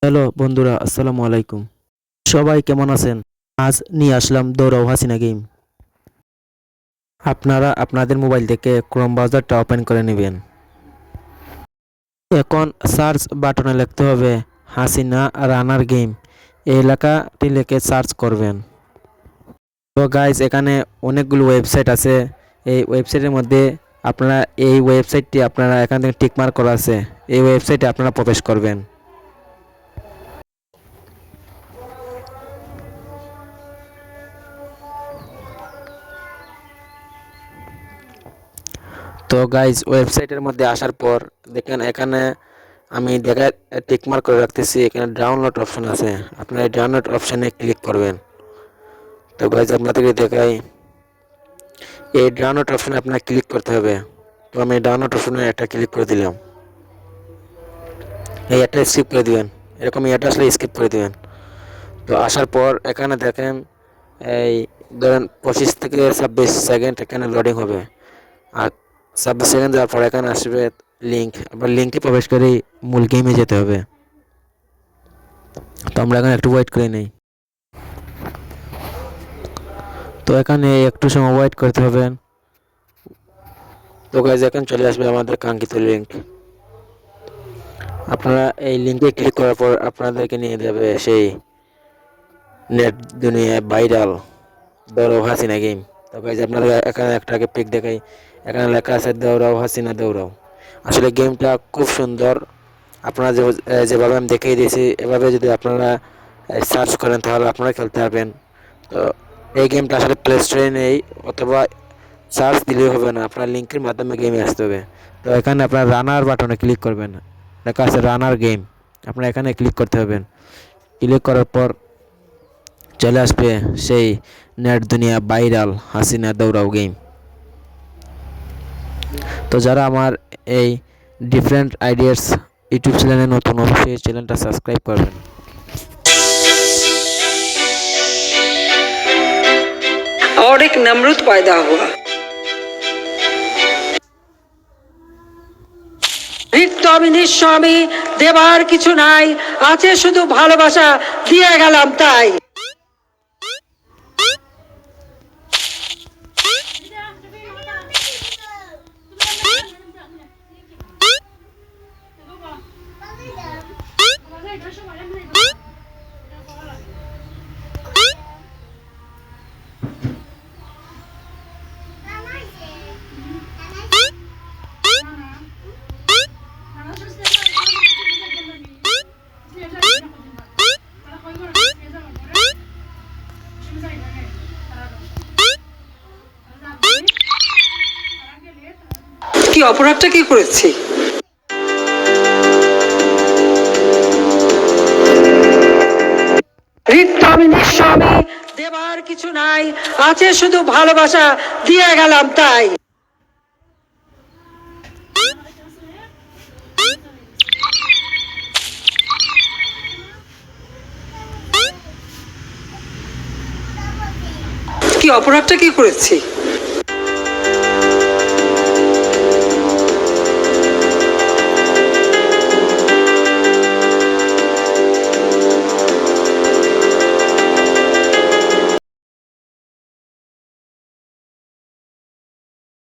Hello বন্ধুরা, আসসালামু আলাইকুম। সবাই কেমন আছেন? আজ নিয়ে আসলাম দৌড়াও হাসিনা গেম। আপনারা আপনাদের মোবাইল থেকে ক্রোম ব্রাউজারটা ওপেন করে নেবেন। এখন সার্চ বাটনে লিখতে হবে হাসিনা রানার গেম। এই এলাকাটি লিখে সার্চ করবেন। তো গাইস, এখানে অনেকগুলো ওয়েবসাইট আছে। এই ওয়েবসাইটের মধ্যে এই ওয়েবসাইটটি আপনারা এখান থেকে টিকমার্ক করা আছে। এই ওয়েবসাইটে আপনারা প্রবেশ করবেন। তো গাইজ, ওয়েবসাইটের মধ্যে আসার পর দেখেন এখানে আমি টিকমার্ক করে রাখতেছি। এখানে ডাউনলোড অপশন আছে, আপনারা এই ডাউনলোড অপশনে ক্লিক করবেন। তো গাইজ, আপনাদেরকে দেখাই, এই ডাউনলোড অপশনে আপনার ক্লিক করতে হবে। তো আমি ডাউনলোড অপশনে একটা ক্লিক করে দিলাম। এই একটা স্কিপ করে দিবেন, এরকম এটা আসলে স্কিপ করে দিবেন। তো আসার পর এখানে দেখেন, এই ধরেন 25 থেকে 26 সেকেন্ড এখানে লোডিং হবে। আর 26 সেকেন্ড যাওয়ার পর এখানে আসবে লিঙ্ক। আবার লিঙ্কে প্রবেশ করে মূল গেমে যেতে হবে। তো আমরা এখানে একটু ওয়েট করে নেই। তো এখানে একটু সময় ওয়েট করতে হবে। তো গাইজ, এখন চলে আসবে আমাদের কাঙ্ক্ষিত লিঙ্ক। আপনারা এই লিঙ্কে ক্লিক করার পর আপনাদেরকে নিয়ে যাবে সেই নেট দুনিয়ায় ভাইরাল দৌড়াও হাসিনা গেম। তো গাইজ, আপনাদের এখানে একটা আগে পিক দেখাই। এখানে লেখা আছে দৌড়াও হাসিনা দৌড়াও। আসলে গেমটা খুব সুন্দর। আপনারা যেভাবে আমি দেখিয়ে দিয়েছি, এভাবে যদি আপনারা সার্চ করেন তাহলে আপনারা খেলতে পারবেন। তো এই গেমটা আসলে প্লে স্টোরে নেই, অথবা সার্চ দিলেই হবে না, আপনার লিঙ্কের মাধ্যমে গেমে আসতে হবে। তো এখানে আপনার রানার বাটনে ক্লিক করবেন, লেখা আছে রানার গেম। আপনার এখানে ক্লিক করতে হবেন। ক্লিক করার পর চলে আসবে সেই নেট দুনিয়া ভাইরাল হাসিনা দৌড়াও গেম। তো যারা আমার এই ডিফারেন্ট আইডিয়াস ইউটিউব চ্যানেলে নতুন, অবশ্যই চ্যানেলটা সাবস্ক্রাইব করবেন। और एक नमरूद पैदा हुआ। রিক্তমিনী স্বামী দেবার কিছু নাই, আছে শুধু ভালোবাসা, দিয়ে গেলাম তাই। কি অপরাধটা কি করেছি? রিক্তমিনী স্বামী দেবার কিছু নাই, আছে শুধু ভালোবাসা, দিয়ে গেলাম তাই। কি অপরাধটা কি করেছি?